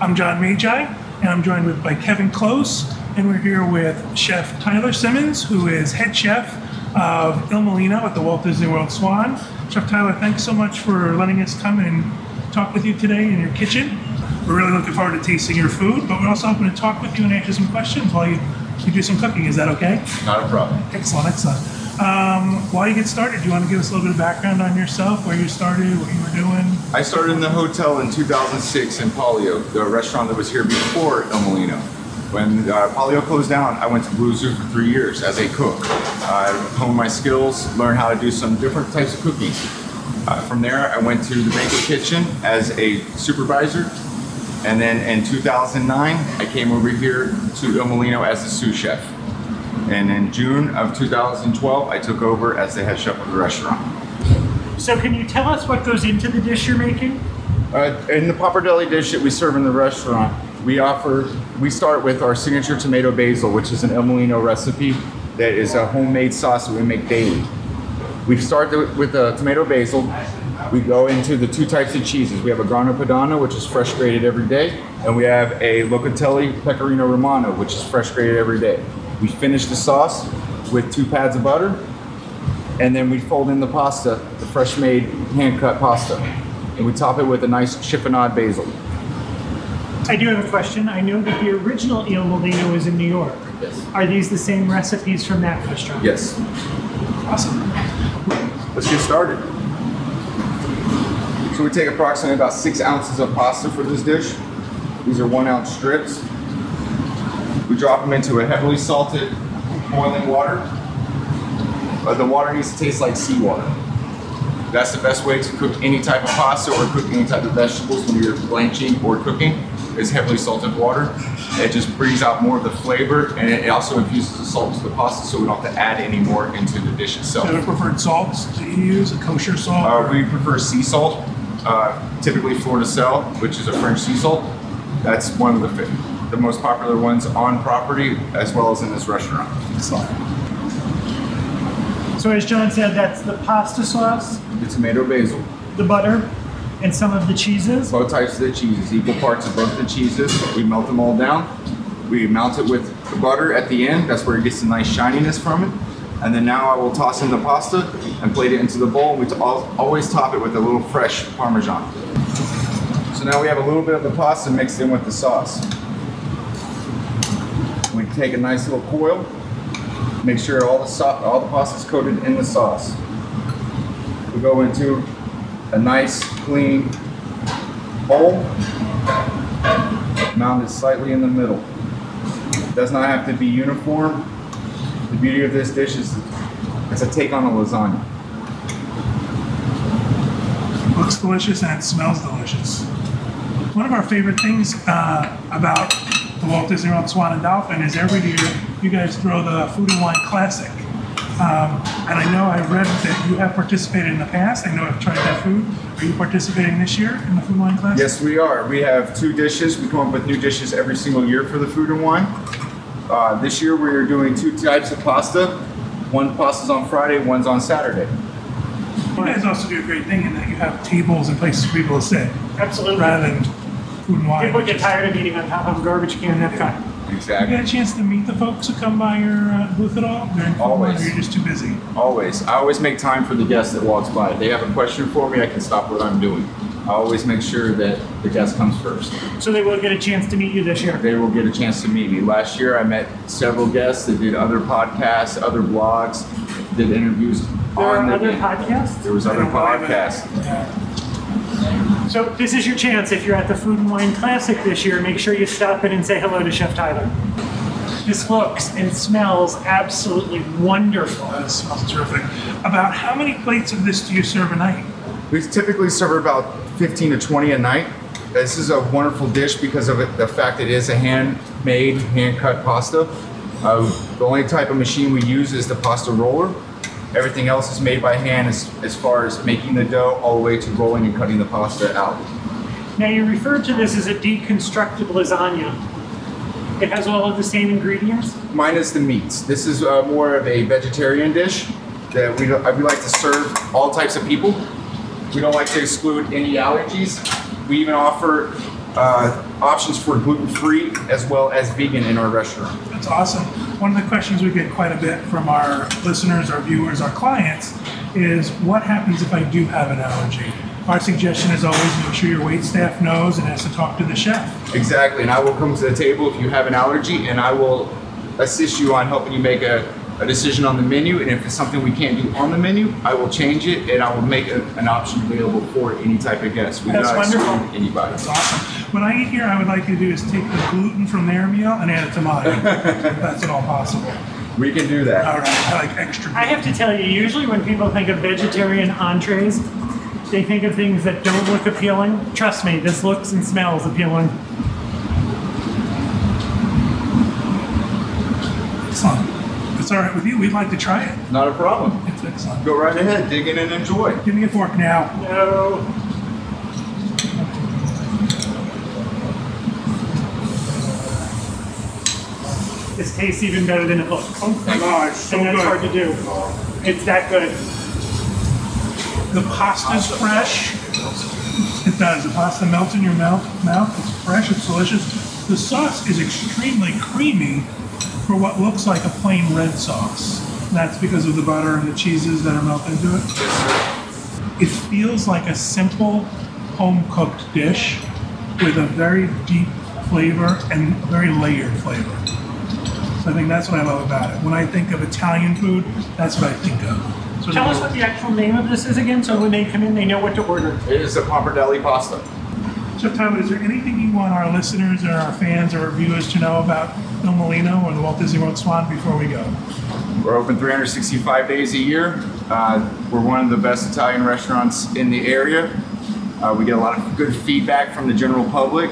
I'm John Magi, and I'm joined by Kevin Close, and we're here with Chef Tyler Simmons, who is head chef of Il Mulino at the Walt Disney World Swan. Chef Tyler, thanks so much for letting us come and talk with you today in your kitchen. We're really looking forward to tasting your food, but we're also hoping to talk with you and answer some questions while you do some cooking. Is that okay? Not a problem. Excellent, excellent. While you get started, do you want to give us a little bit of background on yourself, where you started, what you were doing? I started in the hotel in 2006 in Polio, the restaurant that was here before Il Mulino. When Polio closed down, I went to Blue Zoo for 3 years as a cook. I honed my skills, learned how to do some different types of cooking. From there, I went to the banquet kitchen as a supervisor. And then in 2009, I came over here to Il Mulino as the sous chef. And in June of 2012, I took over as the head chef of the restaurant. So can you tell us what goes into the dish you're making? In the pappardelle dish that we serve in the restaurant, we start with our signature tomato basil, which is an Il Mulino recipe that is a homemade sauce that we make daily. We start with the tomato basil. We go into the two types of cheeses. We have a Grana Padano, which is fresh grated every day, and we have a Locatelli Pecorino Romano, which is fresh grated every day. We finish the sauce with 2 pads of butter, and then we fold in the pasta, the fresh made hand-cut pasta, and we top it with a nice chiffonade basil. I do have a question. I know that the original Il Mulino is in New York. Yes. Are these the same recipes from that restaurant? Yes. Awesome. Let's get started. So we take approximately about 6 ounces of pasta for this dish. These are 1 ounce strips. We drop them into a heavily salted boiling water. The water needs to taste like seawater. That's the best way to cook any type of pasta or cook any type of vegetables when you're blanching or cooking, is heavily salted water. It just brings out more of the flavor, and it also infuses the salt to the pasta, so we don't have to add any more into the dish itself. Do you have preferred salts that you use, a kosher salt? We prefer sea salt, typically Fleur de Sel, which is a French sea salt. That's one of the most popular ones on property, as well as in this restaurant. Excellent. So as John said, that's the pasta sauce, The tomato basil. the butter, and some of the cheeses. Both types of the cheeses, equal parts of both the cheeses. We melt them all down. We melt it with the butter at the end. That's where it gets a nice shininess from it. And then now I will toss in the pasta and plate it into the bowl. We always top it with a little fresh Parmesan. So now we have a little bit of the pasta mixed in with the sauce. We take a nice little coil, make sure all the pasta is coated in the sauce. We go into a nice clean bowl, mounted slightly in the middle. It does not have to be uniform. The beauty of this dish is it's a take on a lasagna. Looks delicious and it smells delicious. One of our favorite things about the Walt Disney World Swan and Dolphin is every year you guys throw the Food and Wine Classic. And I know I read that you have participated in the past. I know I've tried that food. Are you participating this year in the Food and Wine Classic? Yes, we are. We have 2 dishes. We come up with new dishes every single year for the Food and Wine. This year we are doing 2 types of pasta. One pasta's on Friday, one's on Saturday. You guys also do a great thing in that you have tables and places for people to sit. Absolutely. Rather than food and wine. People get tired of eating on top of a garbage can. That's fine. Exactly. You get a chance to meet the folks who come by your booth at all during food and wine, or Always. you're just too busy? Always. I always make time for the guest that walks by. If they have a question for me, I can stop what I'm doing. I always make sure that the guest comes first. So they will get a chance to meet you this year. They will get a chance to meet me. Last year I met several guests that did other podcasts, other blogs, did interviews There on are the other game. podcasts? There was other podcasts. So this is your chance. If you're at the Food and Wine Classic this year, make sure you stop in and say hello to Chef Tyler. This looks and smells absolutely wonderful. That smells terrific. About how many plates of this do you serve a night? We typically serve about 15 to 20 a night. This is a wonderful dish because of the fact that it is a handmade, hand-cut pasta. The only type of machine we use is the pasta roller. Everything else is made by hand as far as making the dough all the way to rolling and cutting the pasta out. Now you referred to this as a deconstructed lasagna. It has all of the same ingredients? Minus the meats. This is more of a vegetarian dish that we like to serve all types of people. We don't like to exclude any allergies. We even offer options for gluten-free as well as vegan in our restaurant. That's awesome. One of the questions we get quite a bit from our listeners, our viewers, our clients is what happens if I do have an allergy? Our suggestion is always make sure your wait staff knows and has to talk to the chef. Exactly, and I will come to the table if you have an allergy, and I will assist you on helping you make a decision on the menu, and if it's something we can't do on the menu, I will change it, and I will make an option available for any type of guest. That's wonderful. Anybody. That's awesome. What I eat here, I would like you to do is take the gluten from their meal and add it to mine. If that's at all possible. We can do that. All right, I like extra. I have to tell you, usually when people think of vegetarian entrees, they think of things that don't look appealing. Trust me, this looks and smells appealing. Excellent. If it's all right with you, we'd like to try it. Not a problem. It's excellent. Go right ahead, dig in and enjoy. Give me a fork now. No. This tastes even better than it looks. Oh my God, it's so And that's good. hard to do. It's that good. The pasta's fresh. It does. The pasta melts in your mouth. It's fresh. It's delicious. The sauce is extremely creamy for what looks like a plain red sauce. That's because of the butter and the cheeses that are melted into it. It feels like a simple home-cooked dish with a very deep flavor and very layered flavor. So I think that's what I love about it. When I think of Italian food, that's what I think of. So Tell us what the actual name of this is again, so when they come in, they know what to order. It is a pappardelle pasta. Chef Tyler, is there anything you want our listeners or our fans or our viewers to know about Il Mulino or the Walt Disney World Swan before we go? We're open 365 days a year. We're one of the best Italian restaurants in the area. We get a lot of good feedback from the general public,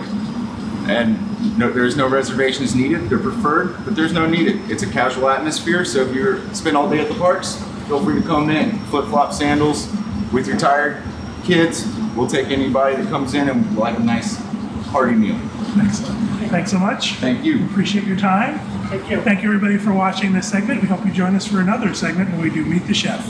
and there's no reservations needed. They're preferred, but there's no needed. It's a casual atmosphere, so if you spend all day at the parks, feel free to come in, flip-flop sandals with your tired kids. We'll take anybody that comes in and we'll have a nice hearty meal. Excellent. Thanks so much. Thank you. Appreciate your time. Thank you. Thank you everybody for watching this segment. We hope you join us for another segment when we do Meet the Chef.